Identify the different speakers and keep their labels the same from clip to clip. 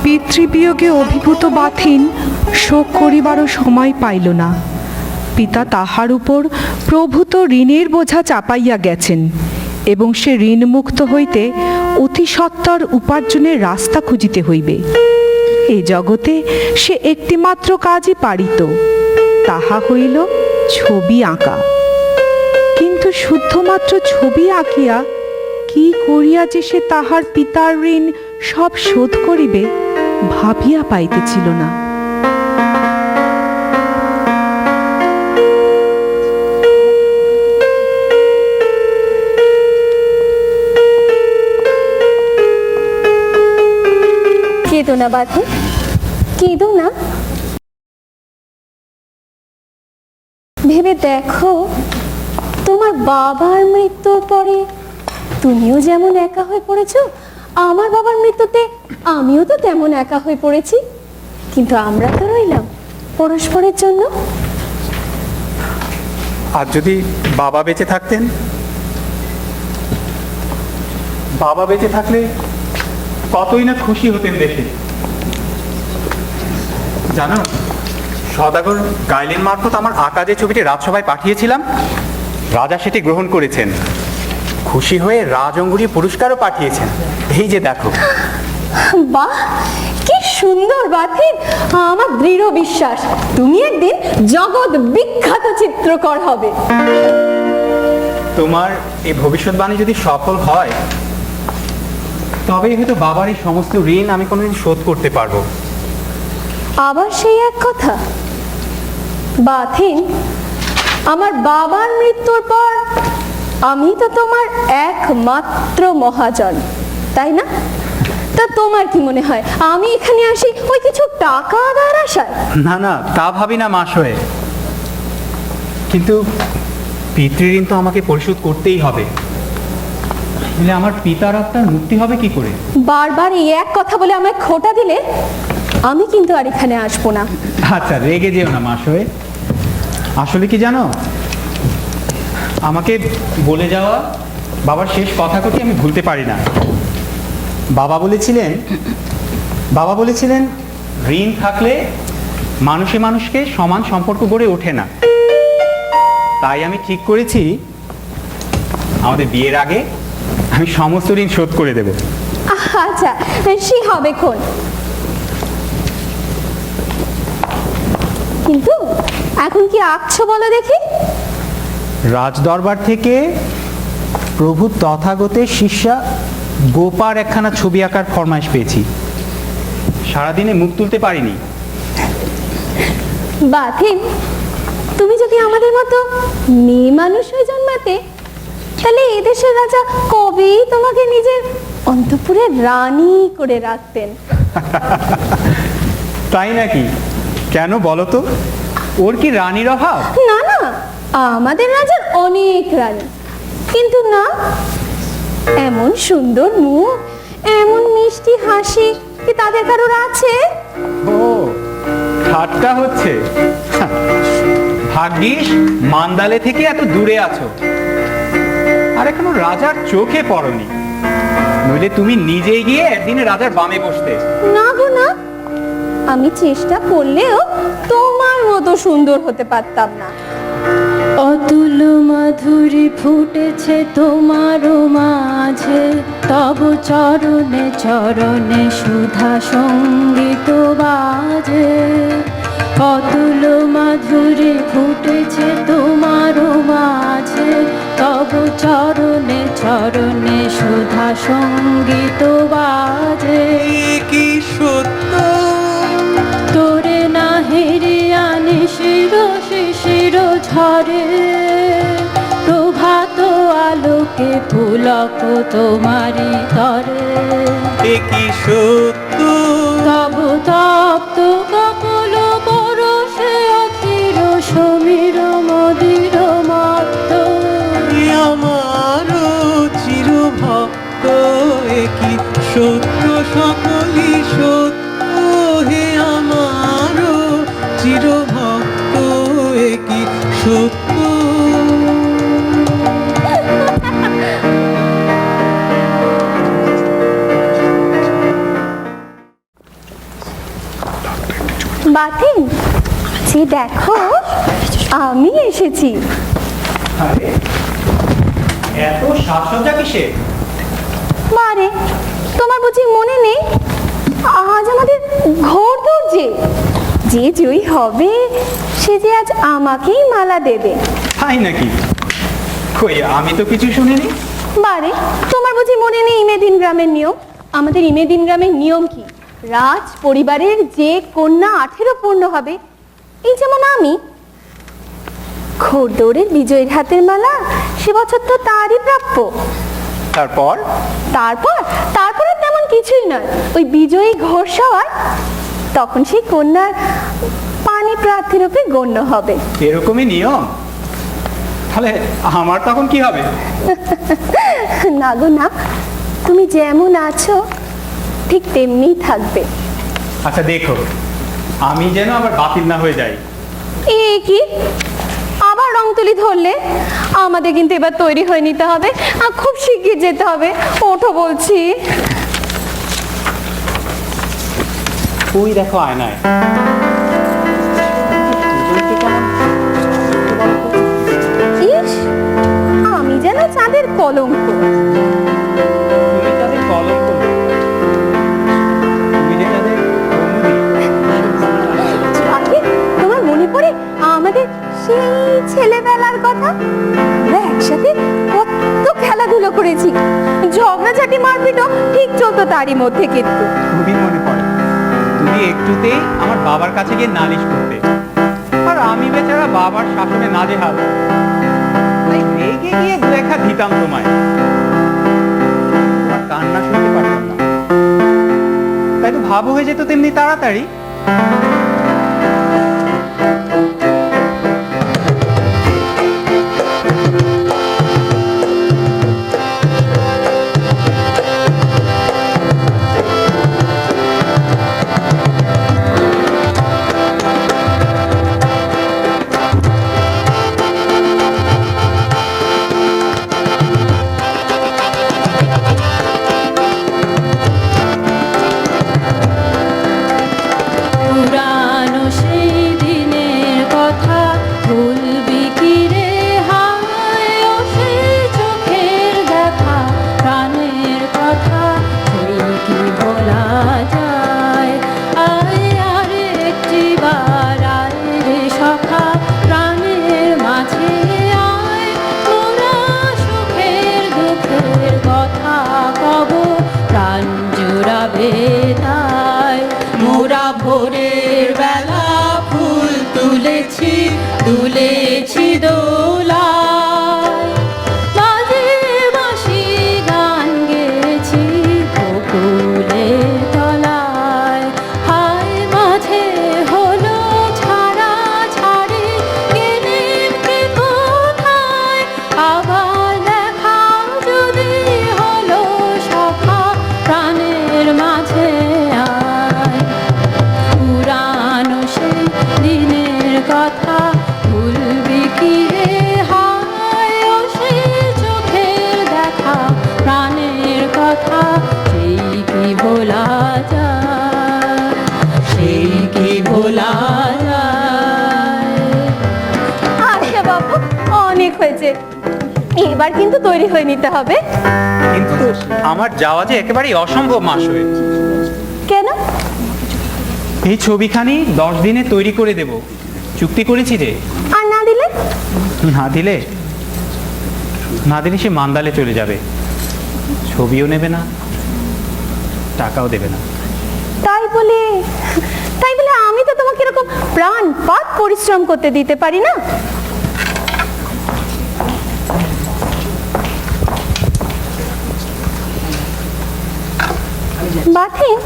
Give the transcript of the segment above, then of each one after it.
Speaker 1: পিতৃবিয়োগে অভিভূত বাথিন শোক করিবারও সময় পাইল না। পিতা তাহার উপর প্রভূত ঋণের বোঝা চাপাইয়া গেছেন এবং সে ঋণমুক্ত হইতে অতি সত্বর উপার্জনের রাস্তা খুঁজিতে হইবে। এ জগতে সে একটিমাত্র কাজই পারিত, তাহা হইল ছবি আঁকা। কিন্তু শুদ্ধমাত্র ছবি আঁকিয়া কি করিয়া যে সে তাহার পিতার ঋণ সব শোধ করিবে ভাবিয়া পাইতেছিল না।
Speaker 2: কেঁদো না বাথিন, কেঁদো না। ভেবে দেখো, তোমার বাবার মৃত্যুর পরে তুমিও যেমন একা হয়ে পড়েছো, আমার বাবার মৃত্যুতে আমিও তো তেমন একা হয়ে পড়েছি। কিন্তু আমরা তো রইলাম পরস্পরের জন্য।
Speaker 3: আর যদি বাবা বেঁচে থাকতেন, বাবা বেঁচে থাকলে কতই না খুশি হতেন দেখে। জানো, সদাগর গাইলেন মারফত আমার আঁকা যে ছবিটি রাজসভায় পাঠিয়েছিলাম, রাজা সেটি গ্রহণ করেছেন। খুশি হয়ে রাজঅঙ্গুরি পুরস্কারও পাঠিয়েছেন। এই যে দেখো।
Speaker 2: বাহ, কি সুন্দর বাথিন। আমার দৃঢ় বিশ্বাস তুমি একদিন জগৎ বিখ্যাত চিত্রকর হবে।
Speaker 3: তোমার এই ভবিষ্যৎবাণী যদি সফল হয়, তবেই হয়তো বাবার এই সমস্ত ঋণ আমি কোনোদিন শোধ করতে পারবো।
Speaker 2: আবার সেই এক কথা বাথিন, আমার বাবার মৃত্যুর পর আমি তো তোমার একমাত্র মহাজন, তাই না? তা তোমার কি মনে হয় আমি এখানে আসি ওই কিছু টাকা আদায়ের আশায়?
Speaker 3: না না, তা ভাবি না মাসয়ে। কিন্তু পিতৃঋণ তো আমাকে পরিশোধ করতেই হবে, তাহলে আমার পিতার আত্মার মুক্তি হবে কি করে?
Speaker 2: বারবার এই এক কথা বলে আমায় খোঁটা দিলে আমি কিন্তু আর এখানে আসবো না।
Speaker 3: আচ্ছা, রেগে যেও না মাসয়ে। আসলে কি জানো, আমাকে বলে যাওয়া বাবার শেষ কথা কটি আমি ভুলতে পারি না। বাবা বলেছিলেন ঋণ থাকলে মানুষে মানুষকে সমান সম্পর্ক গড়ে ওঠে না। তাই আমি ঠিক করেছি আমাদের বিয়ের আগে আমি সমস্ত ঋণ শোধ করে দেব।
Speaker 2: আচ্ছা, সে হবে কোন। কিন্তু এখন কি আঁকছো বলো দেখি?
Speaker 3: রাজদরবার থেকে প্রভু তথাগতের শিষ্যা গোপার একখানা ছবি আঁকার ফরমাইশ পেয়েছি। সারাদিনে মুখ তুলতে পারিনি।
Speaker 2: বাথিন, তুমি যদি আমাদের মতো মেয়ে মানুষ হয়ে জন্মাতে, তাহলে এদেশের রাজা কবেই তোমাকে নিজের অন্তঃপুরে রানী করে রাখতেন।
Speaker 3: তাই নাকি? কেন বলো তো, ওর কি রানীর অভাব?
Speaker 2: না না, আমাদের রাজার অনেক রানী, কিন্তু না, এমন সুন্দর মুখ, এমন মিষ্টি হাসি কি তাদের কারোর আছে?
Speaker 3: ও, ঠাট্টা হচ্ছে। ভাগ্যিস মান্দালে থেকে এত দূরে আছো, আর এখনো রাজার চোখে পড়নি, নইলে তুমি নিজেই গিয়ে একদিনে রাজার বামে বসতে।
Speaker 2: না গো না, আমি চেষ্টা করলেও তোমার মতো সুন্দর হতে পারতাম না।
Speaker 4: অতুল মাধুরী ফুটেছে তোমার মাঝে, তব চরণে চরণে সুধা সঙ্গীত বাজে। অতুল মাধুরী ফুটেছে তোমার মাঝে, তব চরণে চরণে সুধা সঙ্গীত বাজে।
Speaker 5: কি সত্য
Speaker 4: তোরে না হেরিয়া নিশির শিশির ঝরে, প্রভাত আলোকে পুলক তোমারি তরে।
Speaker 5: কি সত্য
Speaker 4: তব তপ্ত কপল পরশে অচির সমীর মদির মত্ত।
Speaker 5: আমার চির ভক্ত, কি সত্য সকলই সত্য, হে আমার চির ভক্ত, কি সত্য।
Speaker 2: বাথিন, যে দেখো আমি এসেছি।
Speaker 3: আরে এত সাজসজ্জা কিসে?
Speaker 2: বারে, তোমার বুঝি মনে নেই আজ আমাদের ঘোড়দৌড় যে জয়ী হবে সে যে আজ আমাকেই মালা দেবে।
Speaker 3: তাই নাকি? কই, আমি তো কিছু শুনিনি।
Speaker 2: বারে, তোমার বুঝি মনে নেই ইমেদিন গ্রামের নিয়ম? আমাদের ইমেদিন গ্রামের নিয়ম কি, রাজ পরিবারের যে কন্যা 18 পূর্ণ হবে, এই যেমন আমি, ঘোড়দৌড়ের বিজয়ীর হাতের মালা সে বছর তো তারই প্রাপ্য।
Speaker 3: তারপর?
Speaker 2: তারপর আর তেমন কিছুই নয়, ওই বিজয়ী ঘোষাওয়ার তখন সেই কন্যার পানি প্রার্থী রূপে গণ্য হবে।
Speaker 3: এরকমই নিয়ম? তাহলে আমার তখন কি হবে?
Speaker 2: না গো না, তুমি যেমন আছো ঠিক তেমনিই থাকবে।
Speaker 3: আচ্ছা দেখো, আমি যেন আবার বাতিল না হয়ে যাই।
Speaker 2: এ কি, আবার রং তুলি ধরলে? আমাদের কিন্তু এবার তৈরি হয়ে নিতে হবে, আর খুব শিগগির যেতে হবে। ওঠো বলছি।
Speaker 3: ওই দেখো আয়নায়।
Speaker 2: ইস, আমি যেন চাঁদের কলঙ্ক।
Speaker 3: তুমি তাদের কলঙ্ক নও। তুমি যে তাদের বন্ধু।
Speaker 2: আগে তোমার মনে পড়ে আমাদের সেই ছেলেবেলার কথা? আমরা একসাথে কত খেলাধুলো করেছি, ঝগড়াঝাটি মারপিটও ঠিক চলতো তারই মধ্যে। কিন্তু
Speaker 3: খুবই মনে পড়ে, তুমি একটুতেই আমার বাবার কাছে গিয়ে নালিশ করতে, আর আমি বেচারা বাবার শাসনে নাজেহাল। তাই রেগে গিয়ে দু একটা দিতাম তোমায়। তোমার কান্না শুনতে পারতাম না, তাই তো ভাব হয়ে যেত তেমনি তাড়াতাড়ি।
Speaker 4: পুরানো সেই দিনের কথা ভুলবি কি রে হায়, ও সেই চোখের দেখা প্রাণের কথা সেই কি বলা যায়? আয় আর একটি বার আয় রে সখা, প্রাণের মাঝে আয়, তোরা সুখের দুঃখের কথা কব, প্রাণ জুড়াবে তাই। মোরা ভোরের বেলা ফুল তুলেছি দোলায়, বাজে বাঁশি গান গেয়েছি বকুলের তলায়। হায় মাঝে হলো ছাড়া ছাড়ি, গেলেন কে কোথায়? আবার দেখা যদি হলো সখা, প্রাণের মাঝে আয়। পুরানো সেই দিনের কথা ভুলবি কি রে হায়, ও সেই চোখের দেখা প্রাণের কথা সেই কি ভোলা যায়, সেই কি ভোলা যায়।
Speaker 2: আচ্ছা বাবু, অনেক হয়েছে, এবার কিন্তু তৈরি হয়ে নিতে হবে।
Speaker 3: কিন্তু আমার যাওয়া যে একেবারেই অসম্ভব মাসুয়ে।
Speaker 2: কেন?
Speaker 3: এই ছবিখানি 10 দিনে তৈরি করে দেব, চুক্তি করেছি যে।
Speaker 2: আর না দিলে?
Speaker 3: না দিলে সে মান্দালে চলে যাবে, ছবিও নেবে না, টাকাও দেবে না।
Speaker 2: তাই বলে আমি তো তোমাকে এরকম প্রাণপাত পরিশ্রম করতে দিতে পারি না। বাথিন,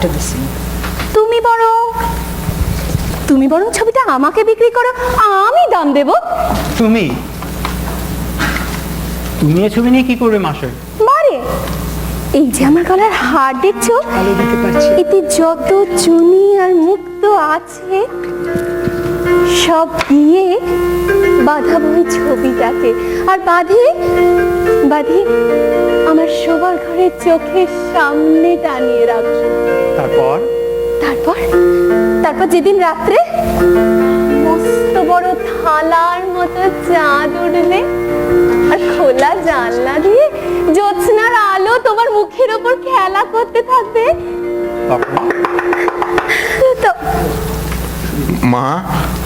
Speaker 2: তুমি বরং ছবিটা আমাকে বিক্রি করো, আমি দাম দেব।
Speaker 3: তুমি এ ছবি নিয়ে কি করবে মাসুয়ে?
Speaker 2: বারে, এই যে আমার গলার হার দেখছো, এতে যত চুনি আর মুক্ত আছে সব দিয়ে বাঁধাবো ওই ছবিটাকে, আর বাঁধে আমার শোবার ঘরের চোখের সামনে টানিয়ে রাখবো।
Speaker 3: তারপর
Speaker 2: তারপর যেদিন রাত্রে মস্ত বড় থালার মতো চাঁদ উঠবে আর খোলা জানলা দিয়ে জ্যোৎস্নার আলো তোমার মুখের ওপর খেলা করতে থাকবে, তো
Speaker 6: মা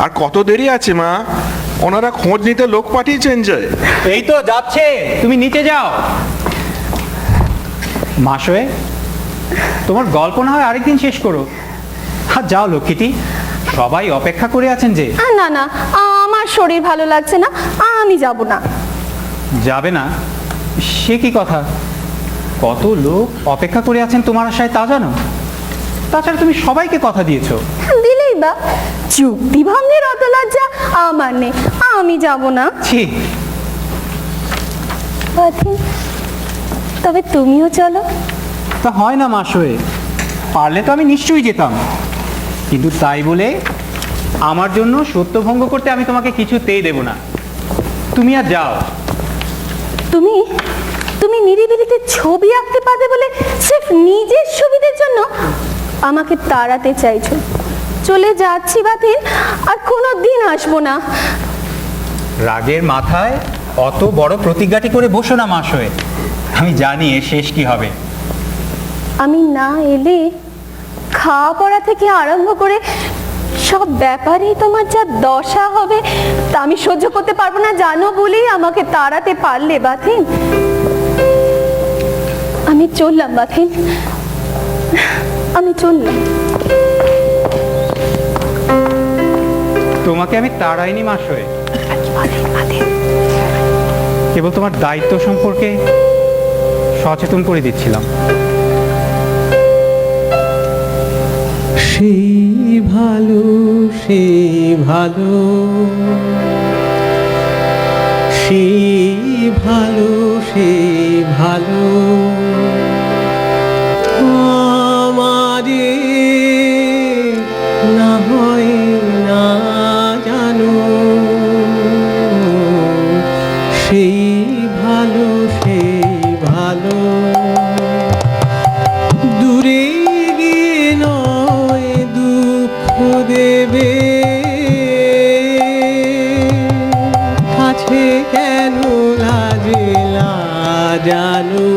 Speaker 6: আর কত দেরি আছে মা? ওনারা খোঁজ নিতে লোক পাঠিয়েছেন যে।
Speaker 3: এই তো যাচ্ছে, তুমি নিচে যাও। মাসোয়ে, তোমার গল্প না হয় আরেকদিন শেষ করো। আর যাও লক্ষ্মীটি, সবাই অপেক্ষা করে আছেন যে।
Speaker 2: না না, আমার শরীর ভালো লাগছে না, আমি যাব না।
Speaker 3: যাবে না? সে কি কথা? কত লোক অপেক্ষা করে আছেন তোমার আশায় তা জানো? তাছাড়া তুমি সবাইকে কথা দিয়েছো।
Speaker 2: দিলেই বা, চুক্তি ভঙ্গের অত লজ্জা আমার নেই, আমি যাব না।
Speaker 3: ছি,
Speaker 2: তবে তুমিও চলো।
Speaker 3: তা হয় না মাসোয়ে, পারলে তো আমি নিশ্চয়ই যেতাম, কিন্তু তাই বলে আমার জন্য সত্যভঙ্গ করতে আমি তোমাকে কিছুতেই দেব না। তুমি আর যাও।
Speaker 2: তুমি তুমি নিরিবিলিতে ছবি আঁকতে পারবে বলে সির্ফ নিজের সুবিধের জন্য আমাকে তাড়াতে চাইছো। চলে যাচ্ছি বাতিল, আর কোনো দিন আসবো না।
Speaker 3: রাগের মাথায় অত বড় প্রতিজ্ঞাটি করে বসো না মাসোয়ে, আমি জানি এর শেষ কি হবে।
Speaker 2: আমি না এলে খাওয়া পড়া থেকে আরম্ভ করে সব ব্যাপারেই তোমার যা দশা হবে তা আমি সহ্য করতে পারবো না জানো বলেই আমাকে তাড়াতে পারলে বাতিল। আমি চললাম বাতিল, আমি চললাম।
Speaker 3: তোমাকে আমি তাড়াইনি মাসোয়ে, কেবল তোমার দায়িত্ব সম্পর্কে সচেতন করে দিচ্ছিলাম।
Speaker 5: সেই ভালো, সেই ভালো, সেই ভালো, সেই ভালো আমারে না হয় না জানো, সেই ভালো, সেই ভালো দূরে গিয়ে নয় দুঃখ দেবে, কাছে কেন লাজে লাজানো,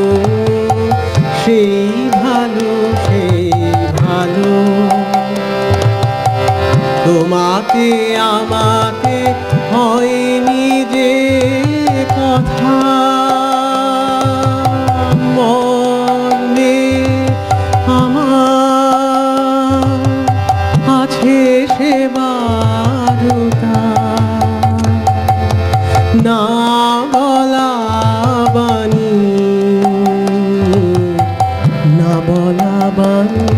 Speaker 5: সেই ভালো, সেই ভালো তোমাকে আমাকে হয়নি যে কথা মনে আমার আছে সে বারুদা, না বলা বাণী, না বলা বাণী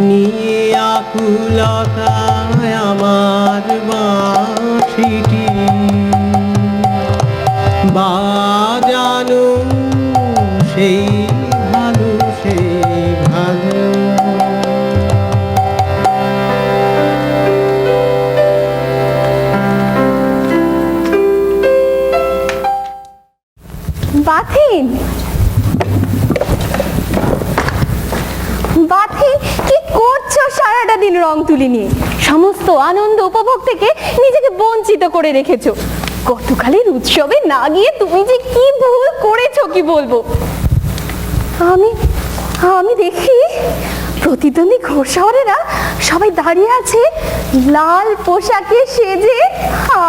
Speaker 5: নিয়ে আকুলতায় আমার বাঁশিটি বাজানো, সেই ভালো, সেই ভালো
Speaker 2: বাতিল। বাতিল, কি করছো সারাটা দিন রং তুলি নিয়ে? সমস্ত আনন্দ উপভোগ থেকে নিজেকে বঞ্চিত করে রেখেছো। গতকালের উৎসবে না গিয়ে তুমি যে কি ভুল করেছো কি বলবো। আমি দেখি প্রতিদ্বন্দ্বী ঘোড়সওয়ারেরা সবাই দাঁড়িয়ে আছে লাল পোশাকে সেজে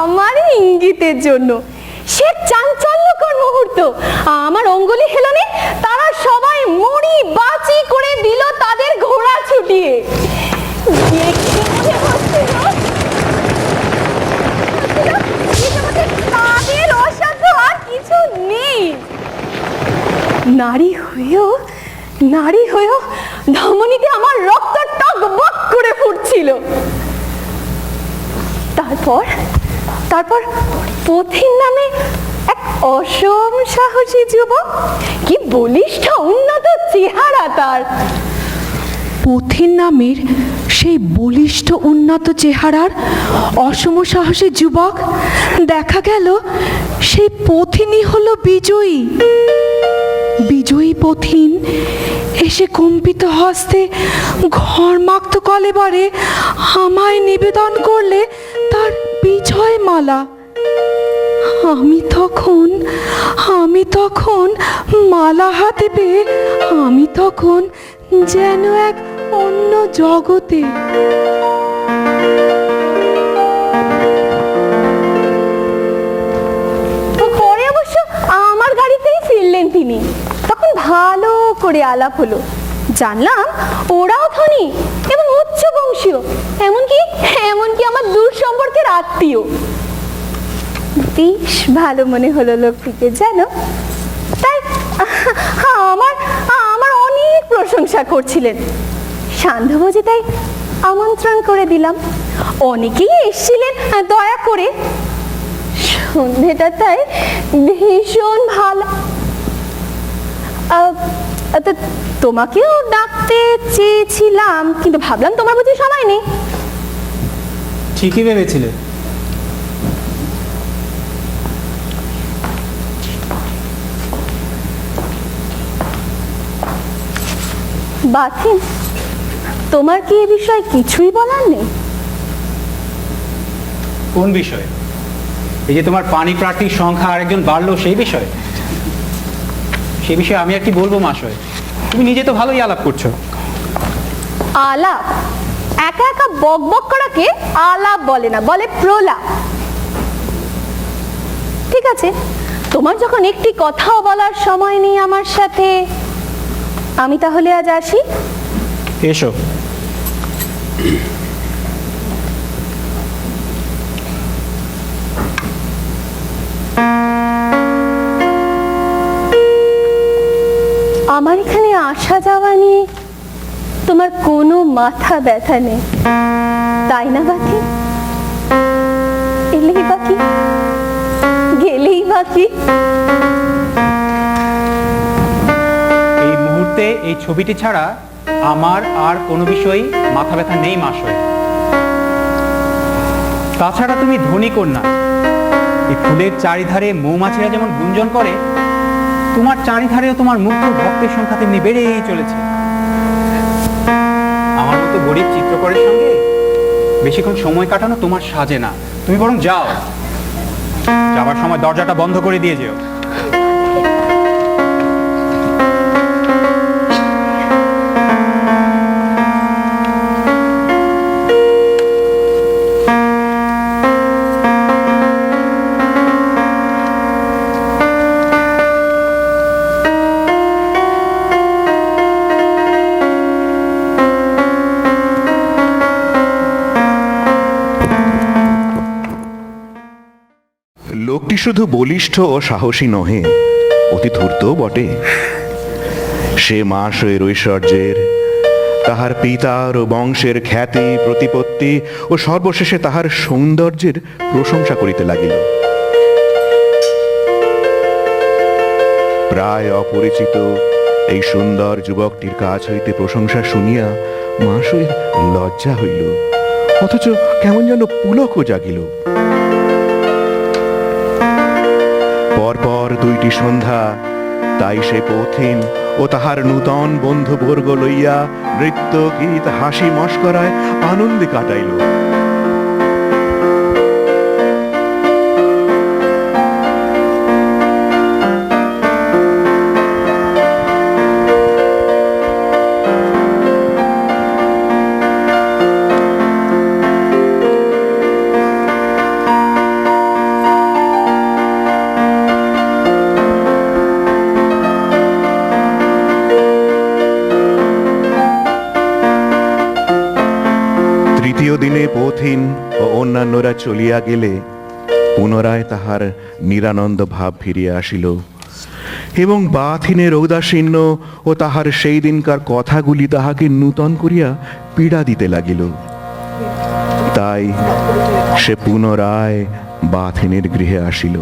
Speaker 2: আমার ইঙ্গিতের জন্য। সে চাঞ্চল্যকর মুহূর্ত, আমার অঙ্গুলি হেলনে তারা সবাই মুড়ি বাঁচি করে দিল তাদের ঘোড়া ছুটিয়ে। দেখে মনে হচ্ছিল তাদের অসাধ্য আর কিছু নেই। নারী হয়েও ধমনীতে আমার রক্ত টকবক করে ফুটছিল। তারপর পথির নামে এক অসম সাহসী যুবক, কি বলিষ্ঠ উন্নত চেহারা তার।
Speaker 1: পথির নামের সেই বলিষ্ঠ উন্নত চেহারার অসম সাহসী যুবক, দেখা গেল সেই পথিনী হলো বিজয়ী। অজয়ী পথিন এসে কম্পিত হস্তে ঘর্মাক্ত কলেবরে আমায় নিবেদন করলে তার বিজয় মালা। আমি তখন মালা হাতে পেয়ে আমি তখন যেন এক অন্য জগতে।
Speaker 2: পরে অবশ্য আমার গাড়িতেই ফিরলেন তিনি। তখন ভালো করে আলাপ হলো, জানলাম ওরাও ধনী এবং উচ্চ বংশীয়, এমনকি আমার দূর সম্পর্কের আত্মীয়। বেশ ভালো মনে হলো লোকটিকে, জানো। তাই আমার অনেক প্রশংসা করছিলেন। সান্ধ্যভোজে তাই আমন্ত্রণ করে দিলাম। অনেকেই এসেছিলেন দয়া করে। সন্ধ্যেটা তাই ভীষণ ভালো। তোমাকেও ডাকতে চেয়েছিলাম, কিন্তু ভাবলাম তোমার বুঝি সময় নেই।
Speaker 3: ঠিকই ভেবেছিলে।
Speaker 2: বাথিন, তোমার কি এ বিষয়ে কিছুই বলার নেই?
Speaker 3: কোন বিষয়ে? এই যে তোমার পানি প্রার্থীর সংখ্যা আরেকজন বাড়লো, সেই বিষয়ে? সেই বিষয়ে আমি আর কি বলবো মহাশয়? তুমি নিজে তো ভালোই আলাপ করছো।
Speaker 2: আলাপ? একা একা বক বক করাকে আলাপ বলে না, বলে প্রলাপ। ঠিক আছে, তোমার যখন একটি কথাও বলার সময় নেই আমার সাথে, আমি তাহলে আজ আসি।
Speaker 3: এসো।
Speaker 2: আমার এখানে আসা যাওয়া নিয়ে তোমার কোনো মাথা ব্যথা নেই, তাই না বাকি? এলেই বাকি, গেলেই বাকি।
Speaker 3: এই মুহূর্তে এই ছবিটি ছাড়া আমার আর কোনো বিষয়ই মাথা ব্যথা নেই মহাশয়। তাছাড়া তুমি ধনী কন্যা। এই ফুলের চারিধারে মৌমাছিরা যেমন গুঞ্জন করে, তোমার চারিধারেও তোমার মুগ্ধ ভক্তের সংখ্যা তেমনি বেড়েই চলেছে। আমার মতো গরিব চিত্রকরের সঙ্গে বেশিক্ষণ সময় কাটানো তোমার সাজে না। তুমি বরং যাও, যাবার সময় দরজাটা বন্ধ করে দিয়ে যেও।
Speaker 7: লোকটি শুধু বলিষ্ঠ ও সাহসী নহে, অতি ধূর্তও বটে। সে মহাশয়ের ঐশ্বর্যের, তাহার পিতার ও বংশের খ্যাতি প্রতিপত্তি ও সর্বশেষে তাহার সৌন্দর্যের প্রশংসা করিতে লাগিল। প্রায় অপরিচিত এই সুন্দর যুবকটির কাছ হইতে প্রশংসা শুনিয়া মহাশয়ের লজ্জা হইল, অথচ কেমন যেন পুলকও জাগিল। পরপর দুইটি সন্ধ্যা তাই সে পথিন ও তাহার নূতন বন্ধুবর্গ লইয়া নৃত্য গীত হাসি মস্করায় আনন্দে কাটাইল। তৃতীয় দিনে পথিন ও অন্যান্যরা চলিয়া গেলে পুনরায় তাহার নিরানন্দ ভাব ফিরিয়া আসিল এবং বাথিনের ঔদাসীন্য ও তাহার সেই দিনকার কথাগুলি তাহাকে নূতন করিয়া পীড়া দিতে লাগিল। তাই সে পুনরায় বাথিনের গৃহে আসিল।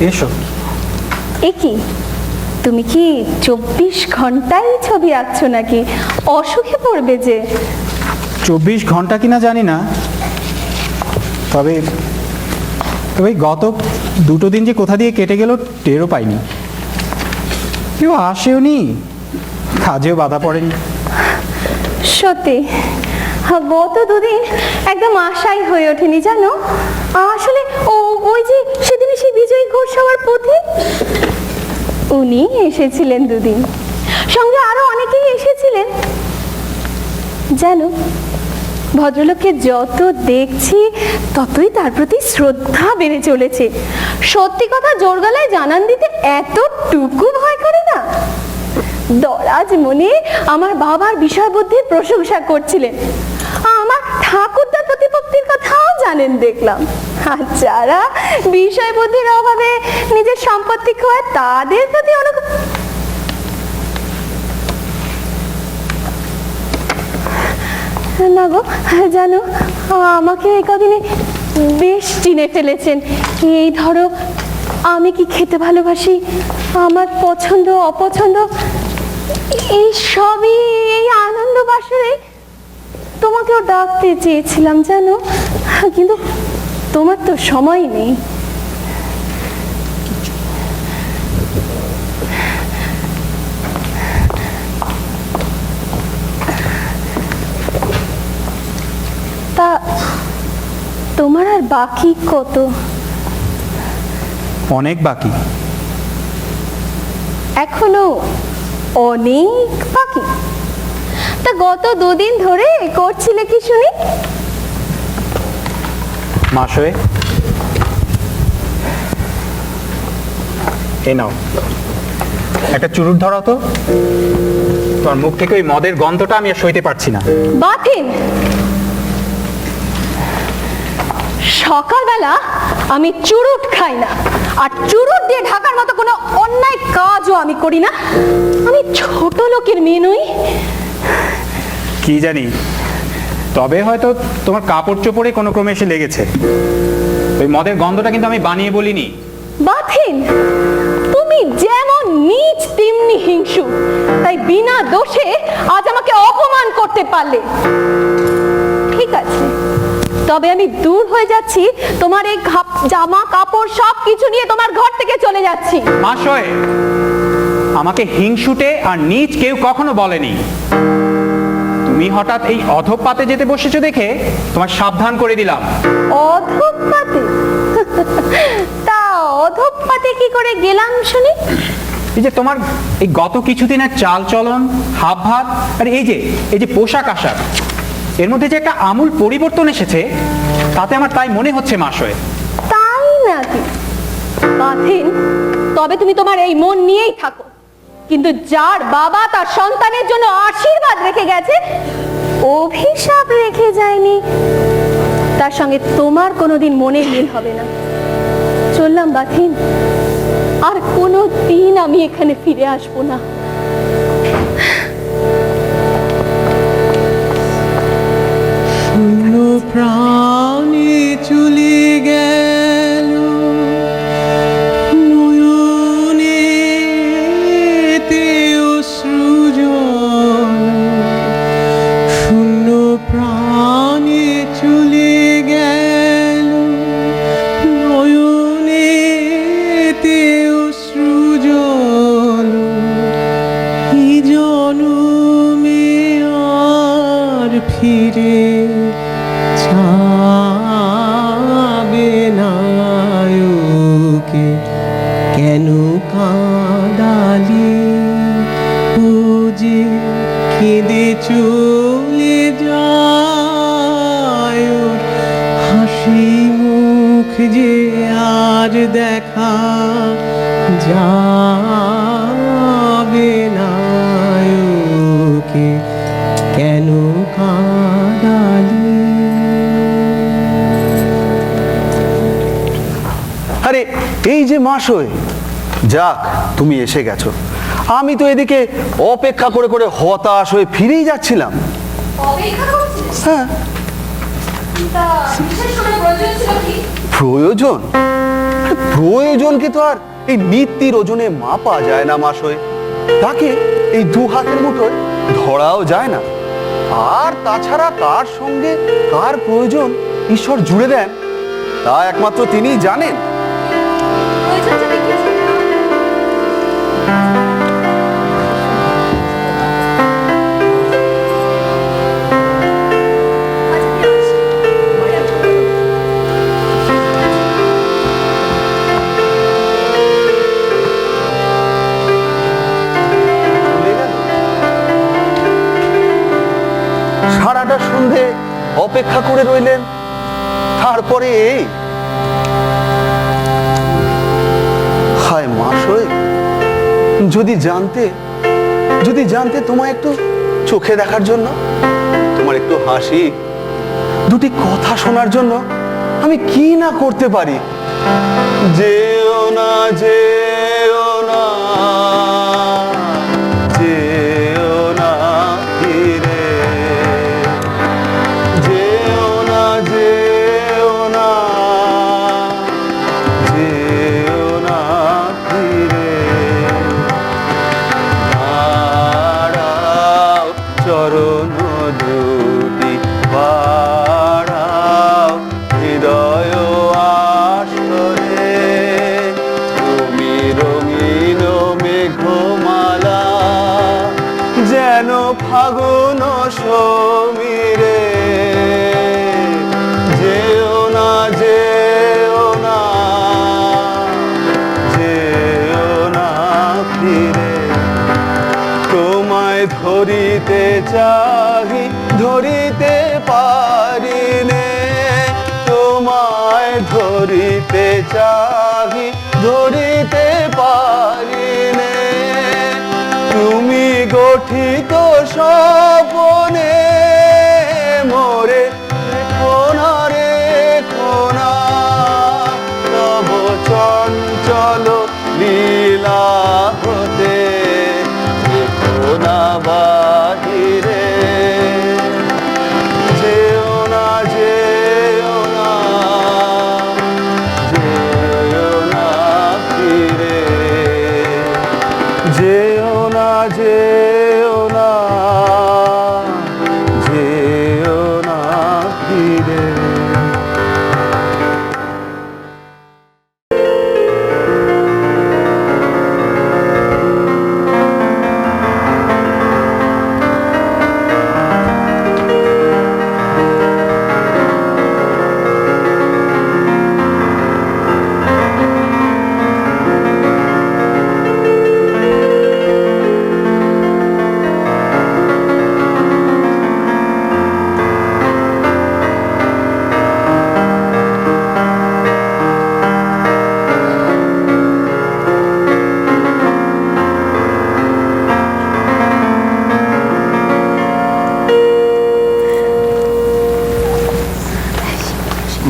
Speaker 3: এসো।
Speaker 2: এ কি, তুমি কি 24 ঘন্টাই ছবি আঁকছো নাকি? অসুখে পড়বে যে।
Speaker 3: 24 ঘন্টা কিনা জানি না, তবে তবে গত 2 দিন যে কোথা দিয়ে কেটে গেল টেরও পাইনি। কেউ আসেও নি, কাজেও বাধা পড়েনি।
Speaker 2: সত্যি গত 2 দিন একদম আশাই হয়ে ওঠেনি জানো। আসলে ওই যে সেদিনে সেই বিজয়ী ঘোষ হওয়ার পথে উনি এসেছিলেন 2 দিন, সঙ্গে আরো অনেকেই এসেছিলেন জানো। ভদ্রলোককে যত দেখছি ততই তার প্রতি শ্রদ্ধা বেড়ে চলেছে। সত্যি কথা জোর গলায় জানান দিতে এতটুকু ভয় করে না। দরাজ মনে আমার বাবার বিষয় বুদ্ধির প্রশংসা করছিলেন, আমার ঠাকুরদার প্রতিপত্তির কথাও জানেন দেখলাম। আর যারা বিষয় বুদ্ধির অভাবে নিজের সম্পত্তি খোয়ায় তাদের প্রতি না গো, জানো আমাকে এই কদিনে বেশ চিনে ফেলেছেন। এই ধরো, আমি কি খেতে ভালোবাসি, আমার পছন্দ অপছন্দ, এই সবই এই আনন্দ বাসরে তোমাকেও ডাকতে চেয়েছিলাম জানো, কিন্তু তোমার তো সময় নেই। তা তোমার আর বাকি কত?
Speaker 3: অনেক বাকি।
Speaker 2: এখনো অনেক বাকি? তা গত 2 দিন ধরে করছিলে কি শুনি?
Speaker 3: মাসে এই নাও, একটা চুরুট ধরাও তো। তোমার মুখ থেকে ওই মদের গন্ধটা আমি আর সইতে পারছি না।
Speaker 2: বাথিন, সকালবেলা আমি চুরুট খাই না, আর চুরুট দিয়ে ঢাকার মতো কোনো অন্যায় কাজও আমি করি না। আমি ছোট লোকের মেয়ে নই।
Speaker 3: কি জানি, তবে হয়তো তোমার কাপড় চোপড়ে কোনো ক্রমে এসে লেগেছে। ওই মদের গন্ধটা কিন্তু আমি বানিয়ে বলিনি।
Speaker 2: বাথিন, তুমি যেমন নীচ তেমনি হিংসু, তাই বিনা দোষে আজ আমাকে অপমান করতে পারলে। ঠিক আছে, তবে আমি দূর হয়ে যাচ্ছি, তোমার এই জামা কাপড় সব কিছু নিয়ে তোমার ঘর থেকে চলে যাচ্ছি।
Speaker 3: মাসয়, আমাকে হিংসুটে আর নীচ কেউ কখনো বলেনি। তুমি হঠাৎ এই অধঃপাতে যেতে বসেছো দেখে তোমার সাবধান করে দিলাম।
Speaker 2: অধঃপাতে? তা অধঃপাতে কি করে গেলাম শুনি?
Speaker 3: এই যে তোমার এই গত কিছুদিনের চাল চলন, হাব ভাব, আর এই যে পোশাক আশাক, এর মধ্যে যে একটা আমূল পরিবর্তন এসেছে, তাতে আমার তাই মনে হচ্ছে মাসয়।
Speaker 2: তাই নাকি? বাথিন, তবে তুমি তোমার এই মন নিয়েই থাকো, কিন্তু যার বাবা তার সন্তানের জন্য আশীর্বাদ রেখে গেছে, অভিশাপ রেখে যায়নি, তার সঙ্গে তোমার কোনোদিন মনের মিল হবে না। চললাম বাথিন, আর কোনো দিন আমি এখানে ফিরে আসবো না।
Speaker 5: শূন্য প্রাণে চলে গেল নয়নেতে অশ্রুজল। শূন্য প্রাণে চলে গেল নয়নেতে অশ্রুজল। এই জনমে আর ফিরে যাবে না ওকে কেন কাঁদালি ও যে কেঁদে চলে যায় ওর হাসি মুখ যে আর দেখা যাবে না ওকে কেন কাঁদালি।
Speaker 8: আরে এই যে মাসই, যাক তুমি এসে গেছো। আমি তো এদিকে অপেক্ষা করে করে হতাশ হয়ে ফিরেই যাচ্ছিলাম।
Speaker 2: অপেক্ষা করছিস?
Speaker 8: হ্যাঁ,
Speaker 2: তা বিশেষ কোনো প্রয়োজন ছিল কি?
Speaker 8: প্রয়োজন? আরে প্রয়োজনকে তো আর এই নিত্যির ওজনে মাপা যায় না মাসয়। তাকে এই দু হাতের মুঠোয় ধরাও যায় না। আর তাছাড়া কার সঙ্গে কার প্রয়োজন ঈশ্বর জুড়ে দেন তা একমাত্র তিনিই জানেন।
Speaker 2: প্রয়োজন যদি কিছু না হয়, আচ্ছা, আমি আসি। পরে আসবো।
Speaker 8: চলে গেল। সারাটা সন্ধে অপেক্ষা করে রইলেন, তারপরে এই হায় মাসয়, যদি জানতে তোমায় একটু চোখে দেখার জন্য, তোমার একটু হাসি, দুটি কথা শোনার জন্য আমি কি না করতে পারি। যেও না, যেও না, যেও না ফিরে, যেও না, যেও না, যেও না ফিরে, দাঁড়াও চরণ দুটি বাড়াও হৃদয় আসরে, তুমি রঙিন মেঘমালা যেন ফাগুন সমীরে, যেও না, যেও না, যেও না ফিরে, তোমায় ধরিতে চাহি ধরিতে পারিনে, তোমায় ধরিতে চাহি ধরিতে পারিনে, তুমি গঠিত স্বপনে মোরে কোনা রে কোনা, তব চঞ্চল লীলা হতে কোনা বাহিরে, যেও না, যেও না, যেও না ফিরে, যেও না, যেও না, যেও না ফিরে।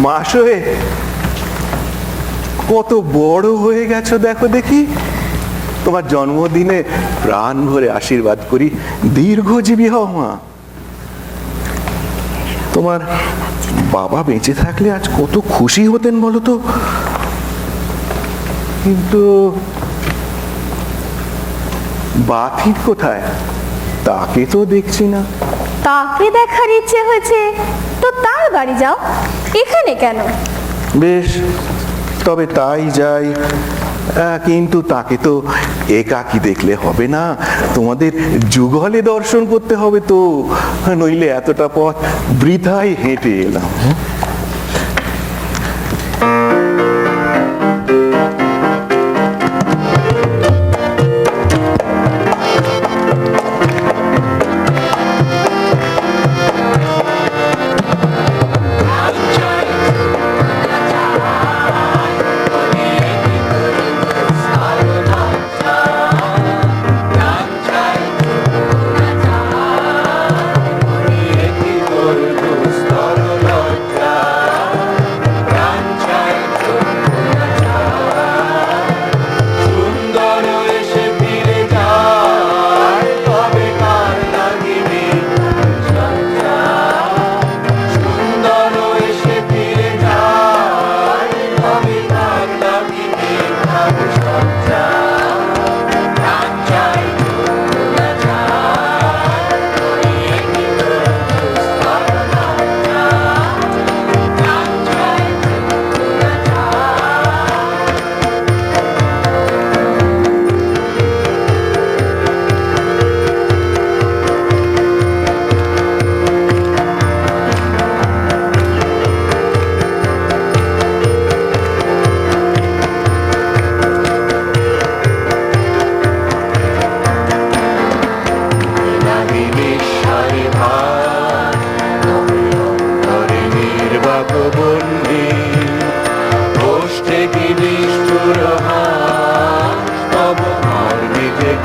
Speaker 6: মাসে কত বড় হয়ে গেছো দেখো দেখি। তোমার জন্মদিনে প্রাণ ভরে আশীর্বাদ করি, দীর্ঘজীবী হও মা। তোমার বাবা বেঁচে থাকলে আজ কত খুশি হতেন বলো তো। কিন্তু বাথিন কোথায়, তাকে তো দেখছি না।
Speaker 2: তাকে দেখার ইচ্ছে হয়েছে তো তার বাড়ি যাও, এখানে কেন?
Speaker 6: বেশ, তবে তাই যাই। কিন্তু তাকে তো একাকী দেখলে হবে না, তোমাদের যুগলে দর্শন করতে হবে তো, নইলে এতটা পথ বৃথাই হেঁটে এলাম।
Speaker 8: দুস্তর লজ্জা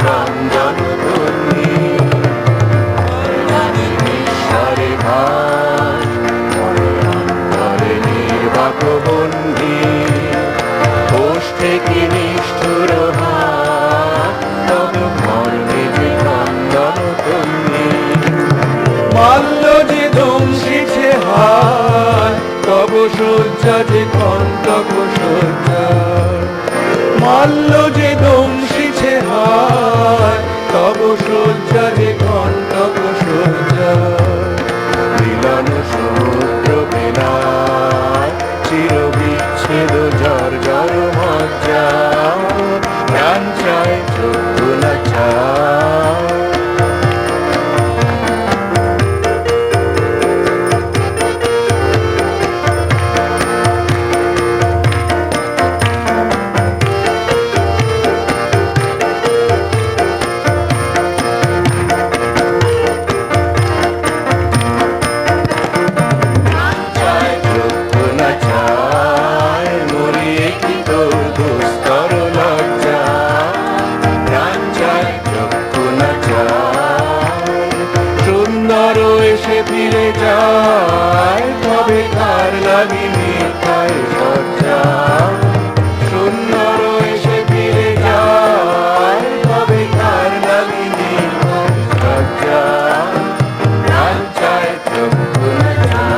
Speaker 6: ক্রন্দন ধ্বনি ঈশ্বরে ভাস মরে অন্তরে নির্বাক বন্ধি কোষ থেকে নিষ্ঠুর হাত তব মর্মে যে ক্রন্দন ধ্বনি মাল্য যে দংশিছে হাত তব শয্যা যে কণ্টক শয্যা মাল্য যে দংশিছে হাত তব শয্যা যে কণ্টক শয্যা মিলন সমুদ্র বেলায় চির বিচ্ছেদ জর জর মজ্জা প্রাণ চায় চক্ষু না চায় ফিরে যায় তবে কার লাগি মিথ্যায় সজ্জা সুন্দর এসে ফিরে যায় তবে কার লাগি মিথ্যায় সজ্জা প্রাণ চায় চক্ষু না চায়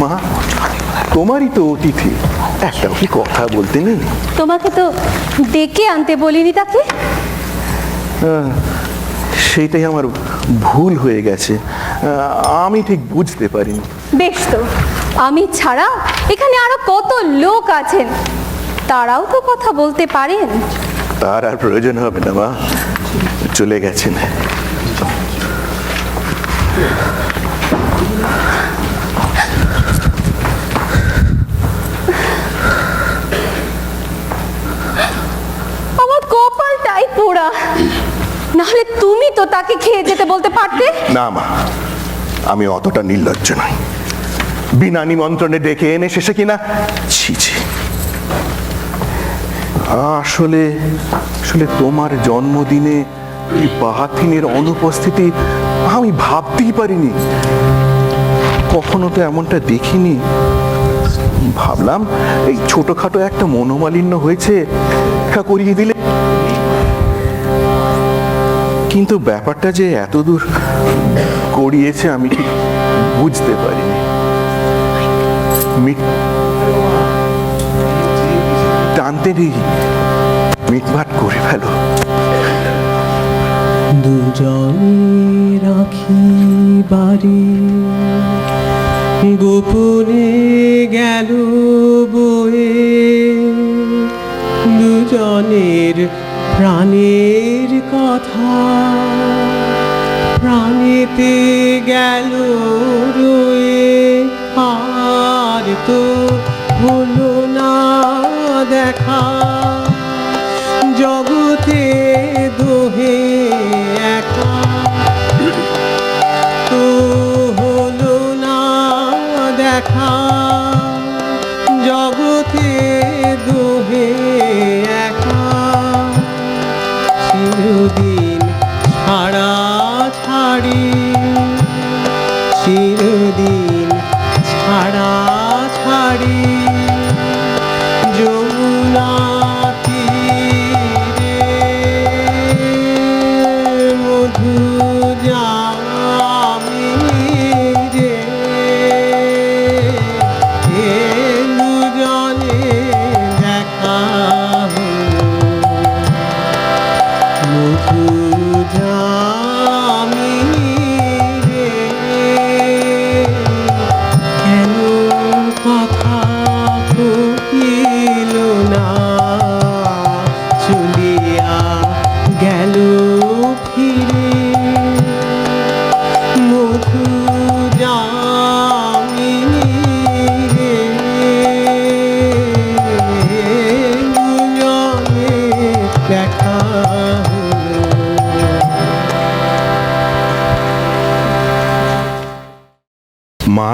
Speaker 6: মা তোমারই তো অতিথি একটাও কি কথা বলতে নেই
Speaker 2: তোমাকে তো ডেকে আনতে বলিনি তাকে।
Speaker 6: সেইটাই আমার ভুল হয়ে গেছে আমি ঠিক বুঝতে পারিনি
Speaker 2: বেশ তো, আমি ছাড়া এখানে আরো কত লোক আছেন, তারাও তো কথা বলতে পারেন।
Speaker 6: তার আর প্রয়োজন হবে না মা, চলে গেছেন।
Speaker 2: আমার কপালটাই পোড়া, নাহলে তুমি তো তাকে খেয়ে যেতে বলতে পারতে।
Speaker 6: না মা, আমি অতটা নির্লজ্জ নই। বিনা নিমন্ত্রণে ডেকে এনে শেষে কিনা ছি ছি। আসলে আসলে তোমার জন্মদিনে এই বাহাতিনের অনুপস্থিতি আমি ভাবতেই পারিনি, কখনো তো এমনটা দেখিনি। ভাবলাম এই ছোটখাটো একটা মনোমালিন্য হয়েছে, দেখা করিয়ে দিলে। কিন্তু ব্যাপারটা যে এত দূর গড়িয়েছে আমি ঠিক বুঝতে পারিনি। টানতে নেই, মিটমাট করে ফেলো।
Speaker 5: দুজনে রাখি বাড়ি, গোপনে গেল বয়ে, দুজনের প্রাণের কথা প্রাণেতে গেল রয়ে। আর তো হলো না দেখা, জগতে দোহে একা। তো হলো না দেখা, জগতে দোহে একা। চিরদিন ছাড়া ছাড়ি, চিরদিন ছাড়া ছাড়ি, যমুনা তীরে মধু যামিনী রে।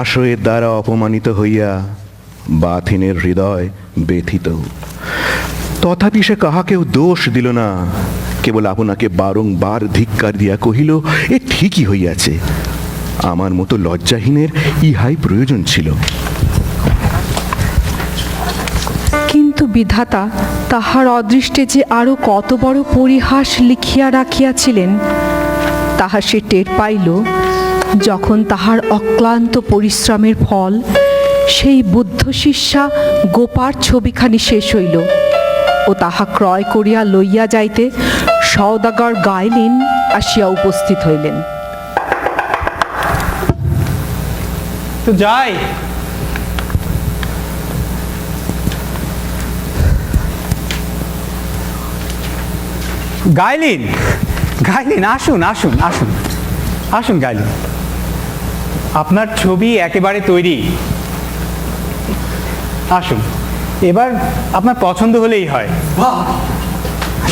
Speaker 7: মাসয়ের দ্বারা অপমানিত হইয়া বাথিনের হৃদয় ব্যথিত। তথাপি সে কাহাকেও দোষ দিল না, কেবল আপনাকে বারংবার ধিক্কার দিয়া কহিল, এ ঠিকই হইয়াছে, আমার মতো লজ্জাহীনের ইহাই প্রয়োজন ছিল।
Speaker 1: কিন্তু বিধাতা তাহার অদৃষ্টে যে আরো কত বড় পরিহাস লিখিয়া রাখিয়াছিলেন তাহা সে টের পাইল যখন তাহার অক্লান্ত পরিশ্রমের ফল সেই বুদ্ধ শিষ্যা গোপার ছবিখানি শেষ হইল ও তাহা ক্রয় করিয়া লইয়া যাইতে সওদাগর গাইলিন আসিয়া উপস্থিত হইলেন।
Speaker 3: তো যাই। গাইলিন, গাইলিন, আসুন আসুন আসুন আসুন গাইলিন, আপনার ছবি একেবারে তৈরি। আসুন, এবার আপনার পছন্দ হলেই হয়।
Speaker 9: বাহ,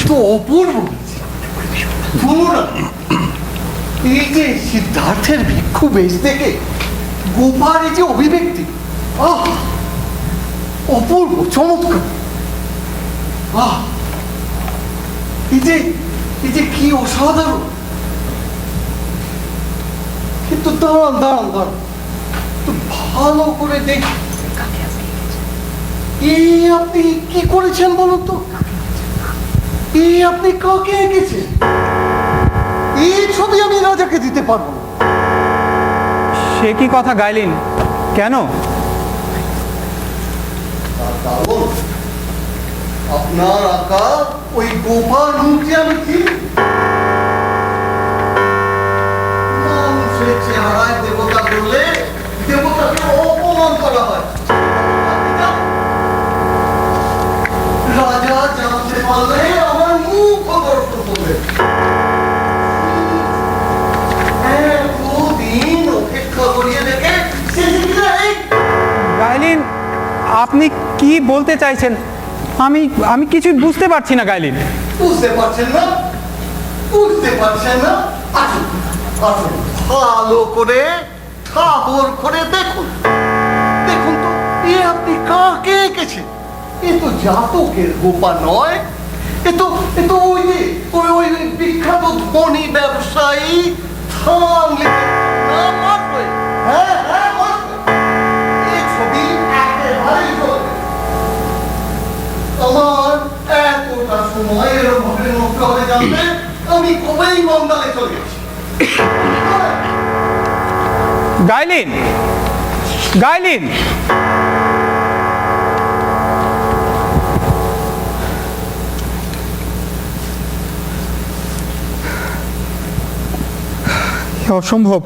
Speaker 9: তো অপূর্ব! তোমরা এই যে সিদ্ধার্থের ভিক্ষু বেশ দেখে গোপার এই যে অভিব্যক্তি, আহ, অপূর্ব, চমৎকার! আহ, এই যে কি অসাধারণ! কিন্তু দাঁড়ান দাঁড়ান দাঁড়ান, তো ভালো করে দেখ, এই আপনি কি করেছেন বলুন তো? এই আপনি কাকে এঁকেছেন? এই ছবি আমি রাজাকে দিতে পারবো না।
Speaker 3: সে কি কথা গাইলিন, কেন?
Speaker 9: তার কারণ আপনার আঁকা ওই গোপাল মূর্তি আমি চিনি। মানুষের চেহারায় দেবতা বললে দেবতাকে অপমান করা হয়। রাজা জানতে পারলে আমার মুখ দর্শন করবে। এতদিন অপেক্ষা করিয়ে দেখে
Speaker 3: গাইলিন, আপনি কি বলতে চাইছেন? আমি কিছু বুঝতে পারছি না গাইলিন।
Speaker 9: বুঝতে পারছেন না? বুঝতে পারছেন না? আসুন আসুন, ভালো করে ঠাকুর করে দেখুন। দেখুন তো, এ আপনি কাকে এঁকেছেন? এ তো জাতকের গোপা নয়, এ তো ওই যে ওই বিখ্যাত ধনী ব্যবসায়ী থান নাম মাসুয়ে। হ্যাঁ হ্যাঁ, মাসুয়ে। এই ছবি একেবারেই চলবে। আমার এতটা সময় এরকম ভাবে নষ্ট হয়ে যাবে, আমি কবেই মন্দালে চলে গেছি।
Speaker 3: গাইলিন, গাইলিন, অসম্ভব।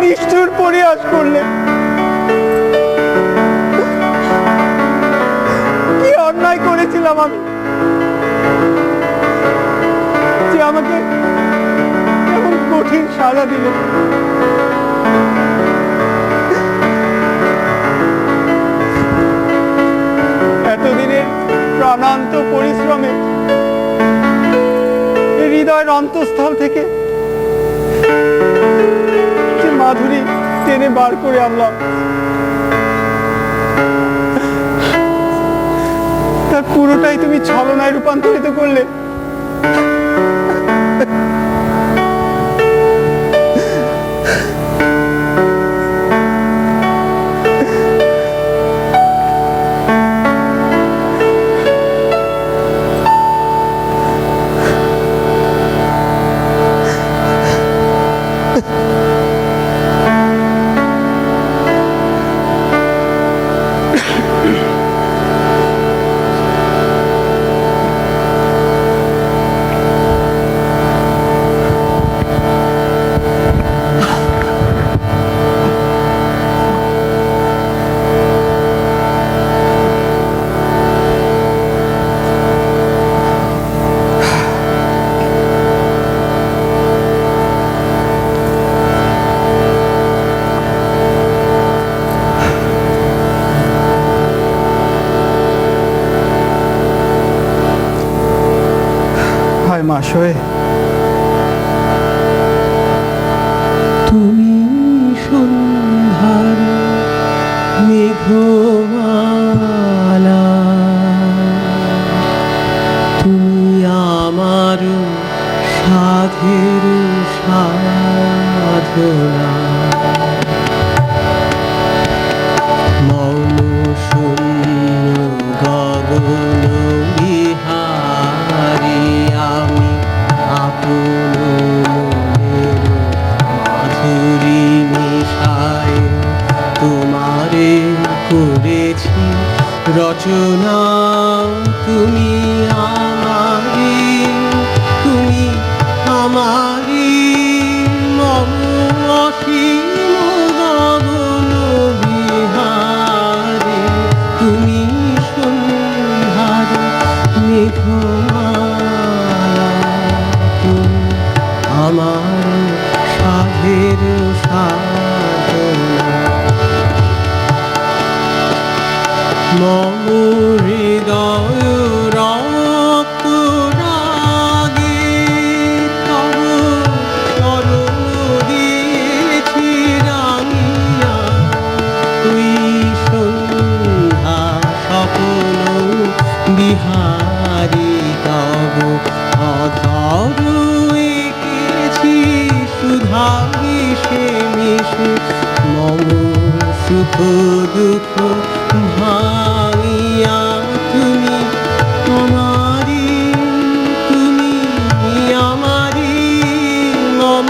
Speaker 3: নিষ্ঠুর পরিহাস করলেন। কি অন্যায় করেছিলাম আমি যে আমাকে এমন কঠিন সাজা দিলেন। এতদিনের প্রাণান্ত পরিশ্রমে হৃদয়ের অন্তঃস্থল থেকে যে মাধুরী টেনে বার করে আনলাম, তার পুরোটাই তুমি ছলনায় রূপান্তরিত করলে। হায় মাসয়,
Speaker 5: তুমি সন্ধ্যার মেঘমালা, তুমি আমার সাধের সাধনা, মৌন শূন্য গগন বিহারি আমি আপন মনের মাধুরী মিশায় তোমারে করেছি রচনা। তুমি আমারি, তুমি আমারি, মম অসীম গগন বিহারে তুমি সন্ধ্যার মেঘমালা, তুমি আমার সাধের সাধনা, মম হৃদয় রক্ত রাগে তব চরণ দিয়েছি রাঙিয়া, তুই সন্ধ্যা স্বপ্ন বিহারি তব অধর এঁকেছি সুধা মিশে মিশে, মম সুখ দুঃখ ভাঙিয়া তুমি আমারি, তুমি আমারি, মম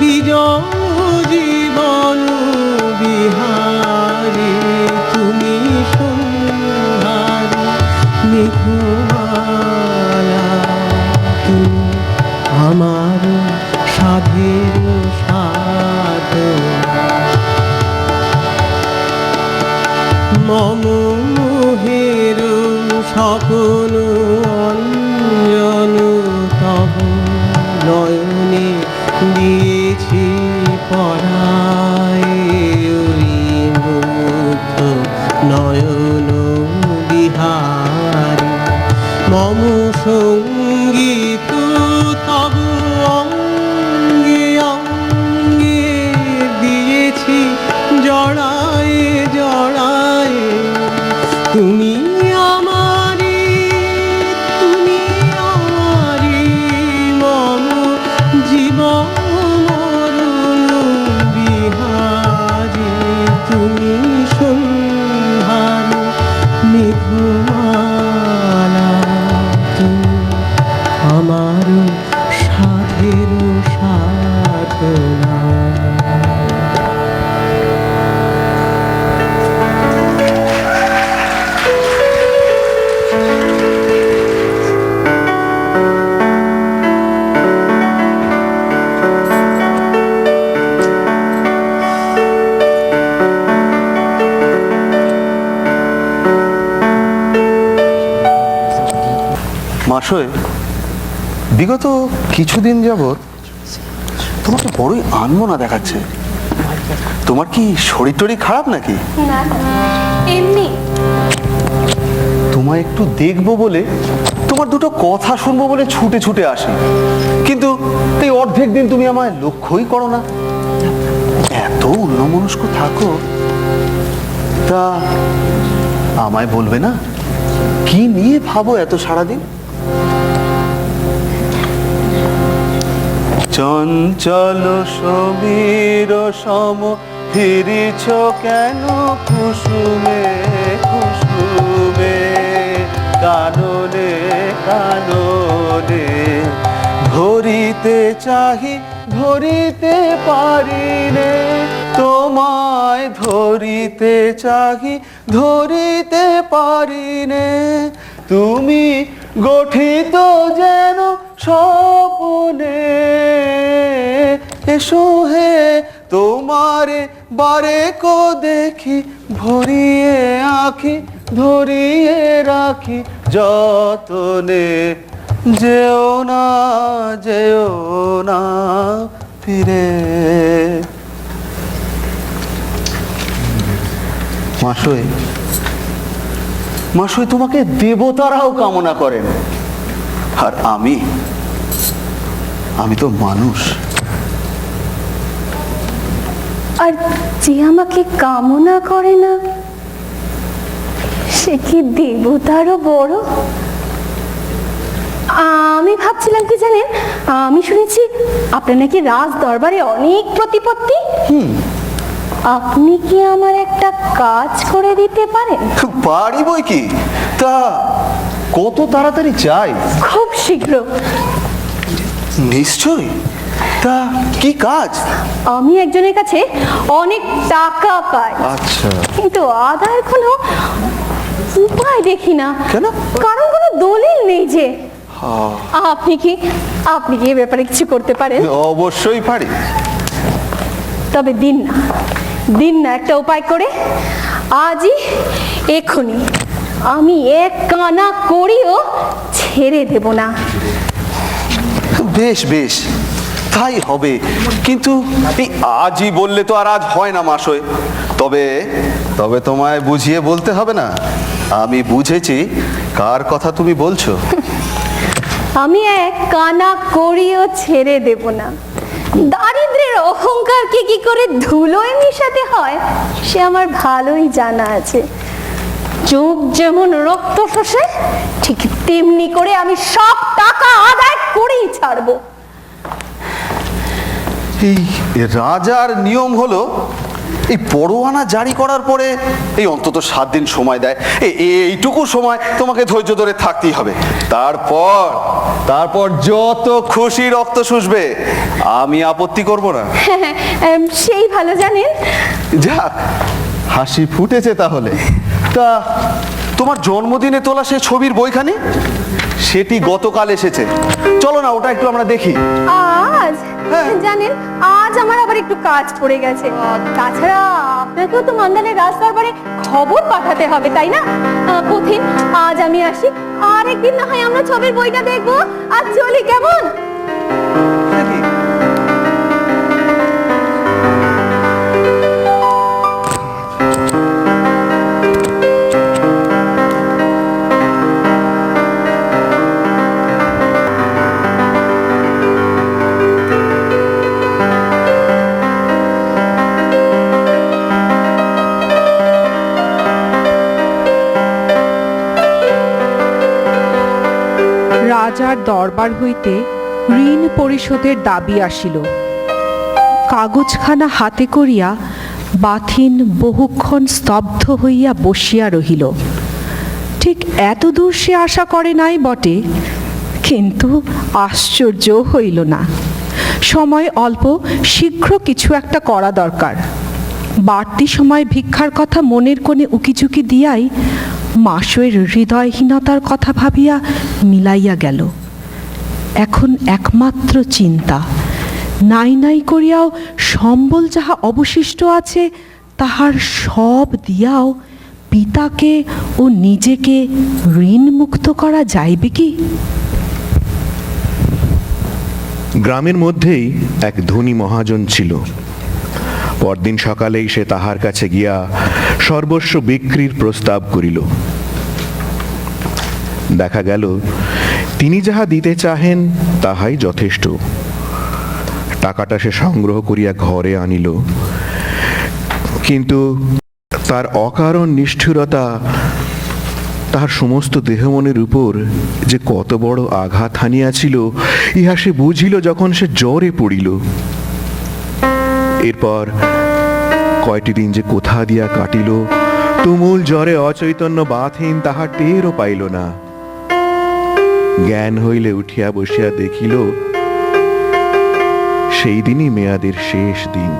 Speaker 5: বিজয় জীবন বিহারি তুমি সন্ধ্যার মেঘমালা, তুমি আমার সাধের সাধনা, মম মোহের স্বপ্ন অঞ্জন তব নয়নে দিয়েছি পরায়, ওই মুগ্ধ নয়ন বিহারি মম সঙ্গীত তব অঙ্গে অঙ্গে দিয়েছি জড়ায় জড়ায়, তুমি আমারি, তুমি আমারি, মম জীবন মরণ বিহারি তুমি সন্ধ্যার মেঘমালা, তুমি আমার সাধের সাধনা।
Speaker 8: মাসয়, বিগত কিছুদিন যাবৎ তোমাকে বড়ই আনমনা দেখাচ্ছে। তোমার কি শরীর টরীর খারাপ নাকি?
Speaker 2: না এমনি।
Speaker 8: তোমায় একটু দেখবো বলে, তোমার দুটো কথা শুনবো বলে ছুটে ছুটে আসি, কিন্তু এই অর্ধেক দিন তুমি আমায় লক্ষ্যই করো না। এত অন্যমনস্ক থাকো, তা আমায় বলবে না কি নিয়ে ভাবো এত সারাদিন? চঞ্চল সমীর সম ফিরিছ কেন কুসুমে কুসুমে, কাননে কাননে ধরিতে চাহি ধরিতে পারিনে, তোমায় ধরিতে চাহি ধরিতে পারিনে, তুমি গঠিত যেন স্বপনে, এসো হে তোমারে বারে কো দেখি, ভরিয়ে আঁখি ধরিয়ে রাখি যতনে, যেও না যেও না ফিরে। মাসই মাসই তোমাকে দেবতারাও কামনা করেন, আর আমি তো মানুষ।
Speaker 2: আর যে আমাকে কামনা করে না সে কি দেবতারও বড়? আমি ভাবছিলাম কি জানেন, আমি শুনেছি আপনার নাকি রাজ দরবারে অনেক প্রতিপত্তি। আপনি কি আমার একটা কাজ করে দিতে পারেন?
Speaker 8: পারি বই কি, তা কত তাড়াতাড়ি চাই?
Speaker 2: খুব শীঘ্র।
Speaker 8: নিশ্চয়, তা কি কাজ?
Speaker 2: আমি একজনের কাছে অনেক টাকা পাই,
Speaker 8: আচ্ছা,
Speaker 2: কিন্তু আদায়ের কোনো উপায় দেখি না।
Speaker 8: কেন?
Speaker 2: কারণ কোনো দলিল নেই যে। আপনি কি এ ব্যাপারে কিছু করতে পারেন?
Speaker 8: অবশ্যই পারি।
Speaker 2: তবে দিন না একটা উপায় করে, আজই এক্ষুনি। আমি এক কানা করিও ছেড়ে দেব না।
Speaker 8: বেশ বেশ, তাই হবে, কিন্তু এই আজই বললে তো আর আজ হয় না মাসই। তবে তবে তোমায় বুঝিয়ে বলতে হবে না, আমি বুঝেছি কার কথা তুমি বলছো।
Speaker 2: আমি এক কানা করিও ছেড়ে দেব না। দারিদ্রের অহংকারকে কি করে ধুলোয় মিশাতে হয় সে আমার ভালোই জানা আছে। চোখ যেমন রক্ত শোষে, ঠিক তেমনি করে আমি সব টাকা আদায় করেই ছাড়বো।
Speaker 8: এই রাজার নিয়ম হলো এই পরোয়ানা জারি করার পরে এই অন্তত 7 দিন সময় দেয়। এইটুকু সময় তোমাকে ধৈর্য ধরে থাকতেই হবে। তারপর যত খুশি রক্ত শুষবে, আমি আপত্তি করব না।
Speaker 2: সেই ভালো জানেন।
Speaker 8: যাক, হাসি ফুটেছে তাহলে। তা তোমার জন্মদিনে তোলা সে ছবির বইখানি, সেটি গতকাল এসেছে। চলো না, ওটা একটু আমরা দেখি।
Speaker 2: আজ জানেন, আজ আমার আবার একটু কাজ পড়ে গেছে। তাছাড়া আপনাকেও তো মন্দানের রাজ দরবারে খবর পাঠাতে হবে, তাই না? পুথিন, আজ আমি আসি, আর একদিন না হয় আমরা ছবির বইটা দেখবো। আজ চলি, কেমন?
Speaker 1: রাজার দরবার হইতে ঋণ পরিশোধের দাবি আসিল। কাগজখানা হাতে করিয়া বাথিন বহুক্ষণ স্তব্ধ হইয়া বসিয়া রহিল। ঠিক এত দূর সে আশা করে নাই বটে, কিন্তু আশ্চর্য হইল না। সময় অল্প, শীঘ্র কিছু একটা করা দরকার। বাড়তি সময় ভিক্ষার কথা মনের কোণে উকিঝুঁকি দিয়াই মাসের হৃদয়হীনতার কথা ভাবিয়া মিলাইয়া গেল। এখন একমাত্র চিন্তা, নাই নাই করিয়াও সম্বল যাহা অবশিষ্ট আছে তাহার সব দিয়াও পিতাকে ও নিজেকে ঋণ মুক্ত করা যাইবে কি?
Speaker 7: গ্রামের মধ্যেই এক ধনী মহাজন ছিল। পরদিন সকালেই সে তাহার কাছে গিয়া সর্বস্ব বিক্রির প্রস্তাব করিল। দেখা গেল তিনি যাহা দিতে চাহেন তাহাই যথেষ্ট। টাকাটা সে সংগ্রহ করিয়া ঘরে আনিল কিন্তু তার অকারণ নিষ্ঠুরতা তাহার সমস্ত দেহমনের উপর যে কত বড় আঘাত হানিয়াছিল ইহা সে বুঝিল যখন সে জ্বরে পড়িল। এরপর কয়টি দিন যে কোথা দিয়া কাটিল, তুমুল জ্বরে অচৈতন্য বাথিন তাহার টেরও পাইল না। জ্ঞান হইলে উঠিয়া বসিয়া দেখিল সেই দিনই মেয়াদের শেষ দিন।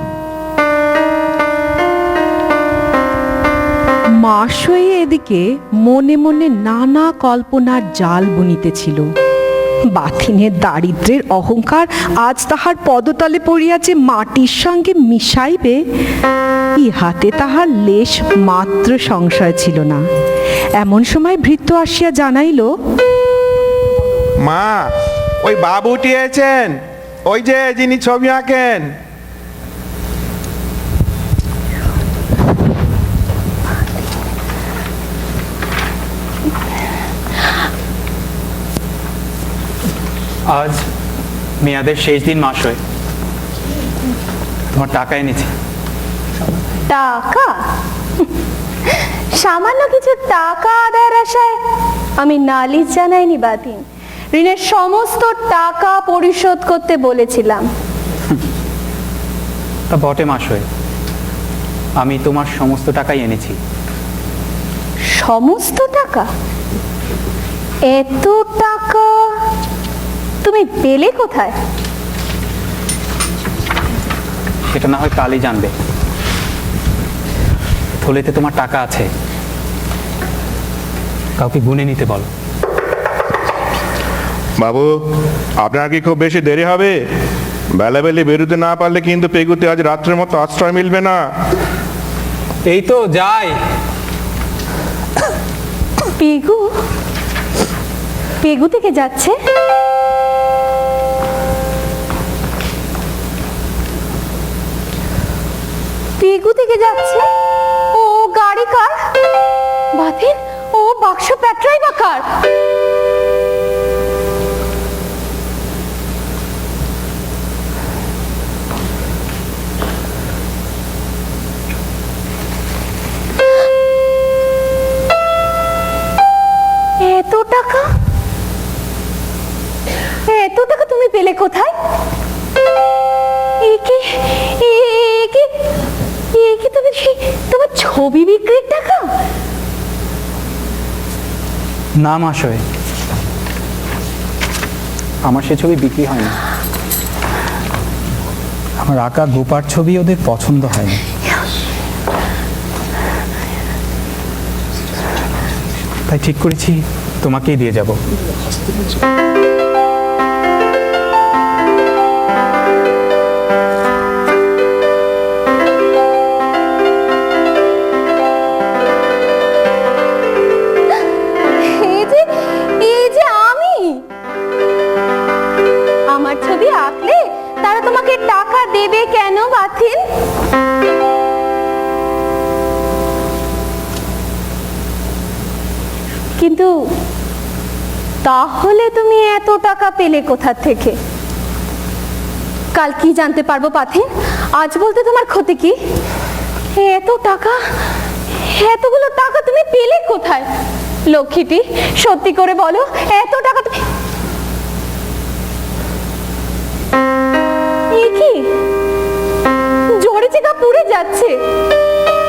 Speaker 1: মাসই এদিকে মনে মনে নানা কল্পনার জাল বুনিতেছিল। বাথিনের দারিদ্র্যের অহংকার আজ তাহার পদতলে পড়িয়া যে মাটির সঙ্গে মিশাইবে ইহাতে তাহার লেশ মাত্র সংশয় ছিল না। এমন সময় ভৃত্য আসিয়া জানাইল,
Speaker 7: মা, ওই বাবু উঠিয়েছেন, ওই যে যিনি ছবি আঁকেন।
Speaker 3: আজ মেয়াদের শেষ দিন মাসই, তোমার টাকা এনেছি।
Speaker 2: টাকা? সামান্য কিছু টাকা আদায়ের আশায় আমি নালিশ জানাইনি বাতিন। ঋণের সমস্ত টাকা পরিশোধ করতে বলেছিলাম।
Speaker 3: তা বটে মাসই, আমি তোমার সমস্ত টাকাই এনেছি।
Speaker 2: সমস্ত টাকা? এত টাকা তুমি পেলে কোথায়?
Speaker 3: সেটা না হয় কালই জানবে। থলেতে তোমার টাকা আছে, কাউকে গুনে নিতে বলো।
Speaker 7: বাবু, আপনার কি খুব বেশি দেরি হবে? বেলাবেলি বেরোতে না পারলে কিন্তু পেগুতে আজ রাত্রের মতো আশ্রয় মিলবে না।
Speaker 3: এই তো যাই।
Speaker 2: পেগু? পেগু থেকে যাচ্ছে? পেগু থেকে যাচ্ছে? ও গাড়ি কার? বাতিন, ও বাক্স প্যাট্রাই বা কার? এত টাকা? এত টাকা তুমি পেলে কোথায়? তোমার ছবি বিক্রির টাকা?
Speaker 3: না মাসই, আমার সে ছবি বিক্রি হয় না। আমার আঁকা গোপার ছবি ওদের পছন্দ হয়নি, তাই ঠিক করেছি তোমাকেই দিয়ে যাব।
Speaker 2: এই যে আমি, আমার ছবি আঁকলে তারা তোমাকে টাকা দেবে কেন বাতিন? কিন্তু তাহলে তুমি এত টাকা পেলে কোথা থেকে? কাল কি জানতে পারবো পাথিন? আজ বলতে তোমার ক্ষতি কি? এত টাকা, এতগুলো টাকা তুমি পেলে কোথায়? লক্ষ্মীটি, সত্যি করে বলো, এত টাকা তুমি... কি জ্বরে যে গা পুড়ে যাচ্ছে,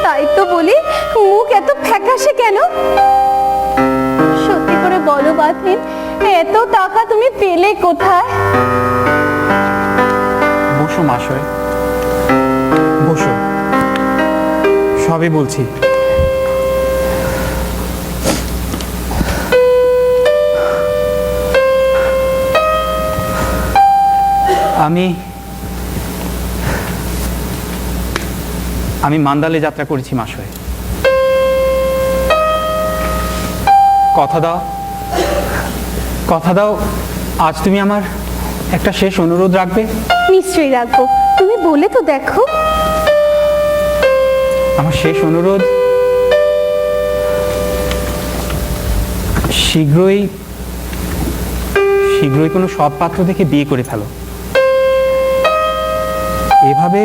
Speaker 2: তাই তো বলি মুখ এত ফ্যাকাশে কেন? সত্যি করে বলো বাতিন, এত টাকা তুমি পেলে কোথায়?
Speaker 3: বসো মাসই, বসো, সবই বলছি। আমি মান্দালে যাত্রা করেছি মাসই। কথা দাও, কথা দাও, আজ তুমি আমার একটা শেষ অনুরোধ রাখবে।
Speaker 2: নিশ্চয়ই রাখবো, তুমি বলে তো দেখো।
Speaker 3: আমার শেষ অনুরোধ, শীঘ্রই শীঘ্রই কোনো সৎ পাত্র দেখে বিয়ে করে ফেলো। এভাবে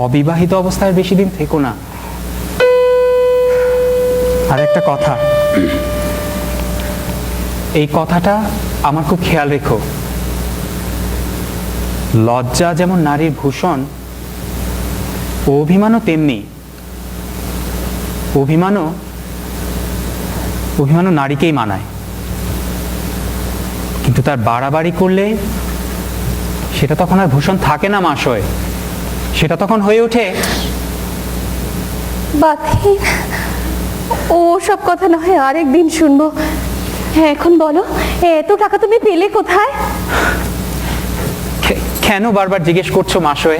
Speaker 3: অবিবাহিত অবস্থায় বেশি দিন থেকো না। আর একটা কথা, এই কথাটা আমার খুব খেয়াল রেখো। লজ্জা যেমন নারীর ভূষণ, অভিমানও তেমনি। অভিমানও নারীকেই মানায়, কিন্তু তার বাড়াবাড়ি করলে সেটা তখন আর ভূষণ থাকে না মাসয়, সেটা তখন হয়ে ওঠে।
Speaker 2: বাথিন, ও সব কথা না হয় আরেকদিন শুনবো। হ্যাঁ, এখন বলো, এত টাকা তুমি পেলে কোথায়?
Speaker 3: কেন বারবার জিজ্ঞেস করছো মাসয়?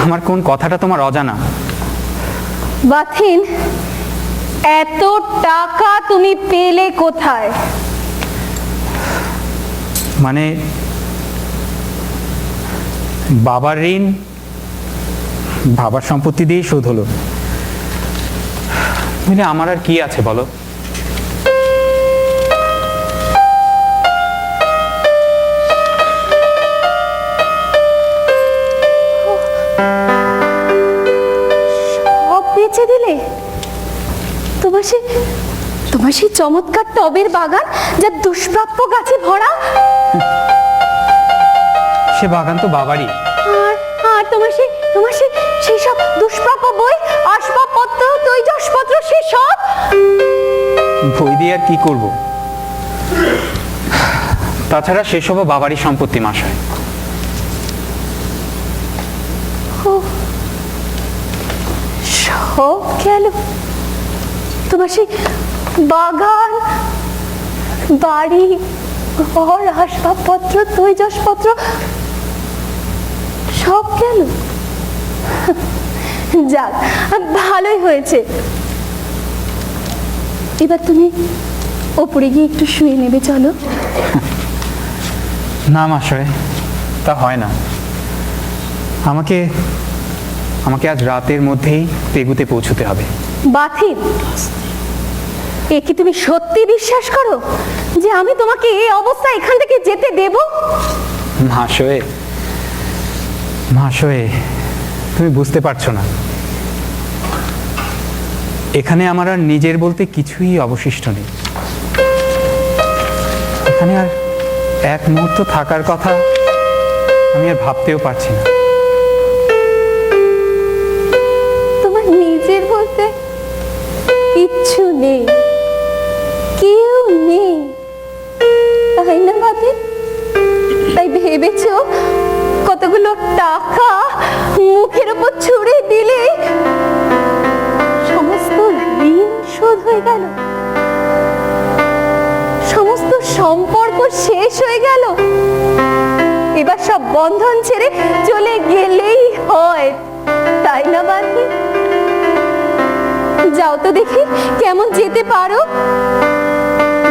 Speaker 3: আমার কোন কথাটা তোমার অজানা?
Speaker 2: বাথিন, এত টাকা তুমি পেলে কোথায়?
Speaker 3: মানে বাবার ঋণ বাবার সম্পত্তি দিয়ে শোধ হলো। মানে আমার আর কি আছে বলো?
Speaker 2: সব বেচে দিলে? তোমার সেই চমৎকার টবের বাগান, যা দুষ্প্রাপ্য গাছে ভরা।
Speaker 3: সে বাগান তো বাবারই।
Speaker 2: আর তোমার সেই সব দুষ্প্রাপ্য বই, আসবাবপত্র, তৈজসপত্র, সে সব
Speaker 3: বই দিয়ে আর কি করব? তাছাড়া সেসবও বাবারই সম্পত্তি মাসয়।
Speaker 2: সব গেল? তোমার সেই বাগান, বাড়ি, ঘর, আসবাবপত্র, তৈজসপত্র সব গেল? যাক, ভালোই হয়েছে। এবার তুমি ওপরে গিয়ে একটু শুয়ে নেবে, চলো।
Speaker 3: না মাসয়, তা হয় না। আমাকে আজ রাতের মধ্যেই তেগুতে পৌঁছতে হবে।
Speaker 2: বাথিন, এ কি তুমি সত্যি বিশ্বাস করো যে আমি তোমাকে এই অবস্থায় এখান থেকে যেতে দেব?
Speaker 3: মাসয়, তুমি বুঝতে পারছো না। এখানে আমার আর নিজের বলতে কিছুই অবশিষ্ট নেই। এখানে আর এক মুহূর্ত থাকার কথা আমি আর ভাবতেও পারছি না।
Speaker 2: তোমার নিজের বলতে কিচ্ছু নেই, কেউ নেই, তাই না বাথিন? তাই ভেবেছো কতগুলো টাকা মুখের উপর ছুঁড়ে দিলে সমস্ত ঋণ শোধ হয়ে গেল, সমস্ত সম্পর্ক শেষ হয়ে গেল, এবার সব বন্ধন ছেড়ে চলে গেলেই হয়, তাই না বাথিন? যাও তো দেখি কেমন যেতে পারো।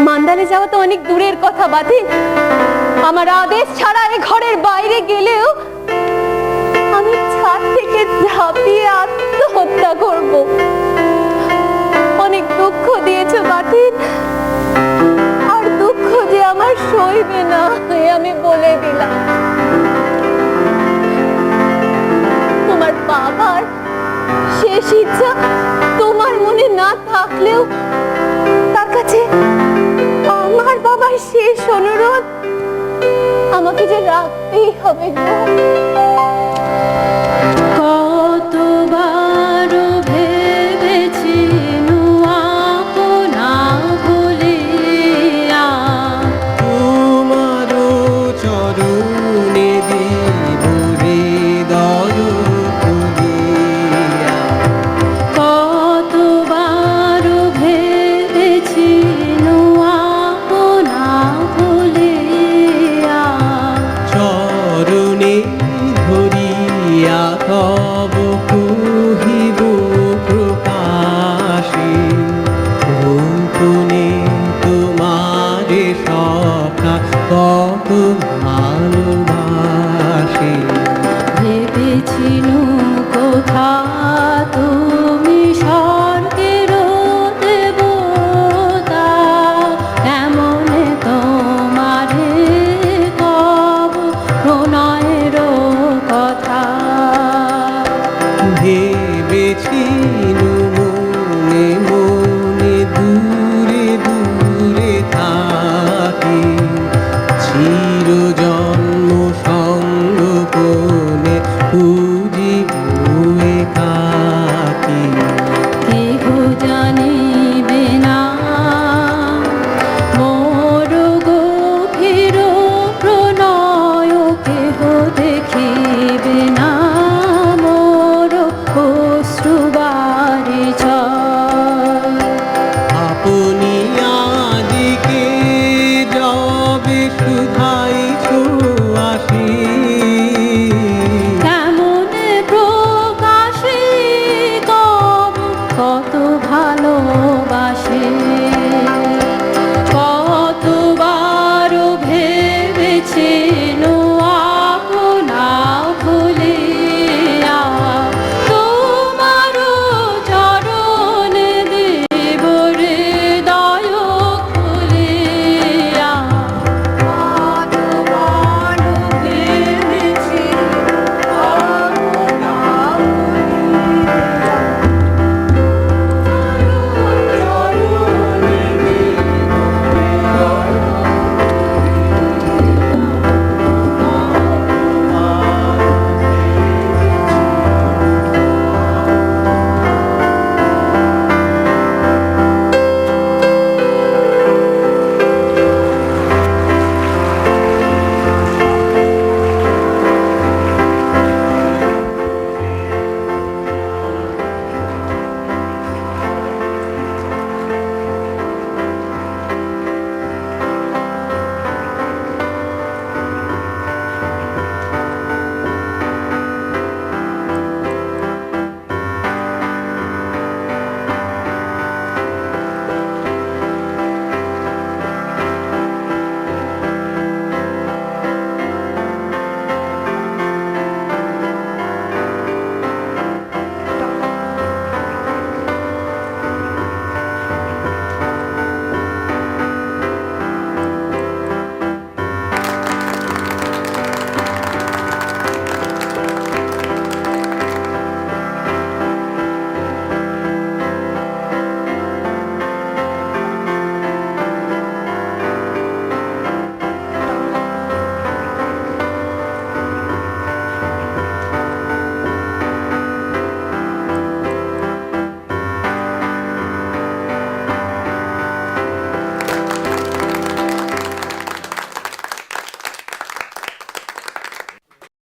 Speaker 2: মান্দালে যাওয়া তো অনেক দূরের কথা বাথিন। আমার আদেশ ছাড়া এ ঘরের বাইরে গেলেও আমি ছাদ থেকে ঝাঁপিয়ে আত্মহত্যা করব। অনেক দুঃখ দিয়েছো বাথিন, আর দুঃখ যে আমার সইবে না, আমি বলে দিলাম। তোমার বাবার শেষ ইচ্ছা তোমার মনে না থাকলেও তার কাছে আমার বাবার শেষ অনুরোধ আমাকে যে রাখতেই হবে গো।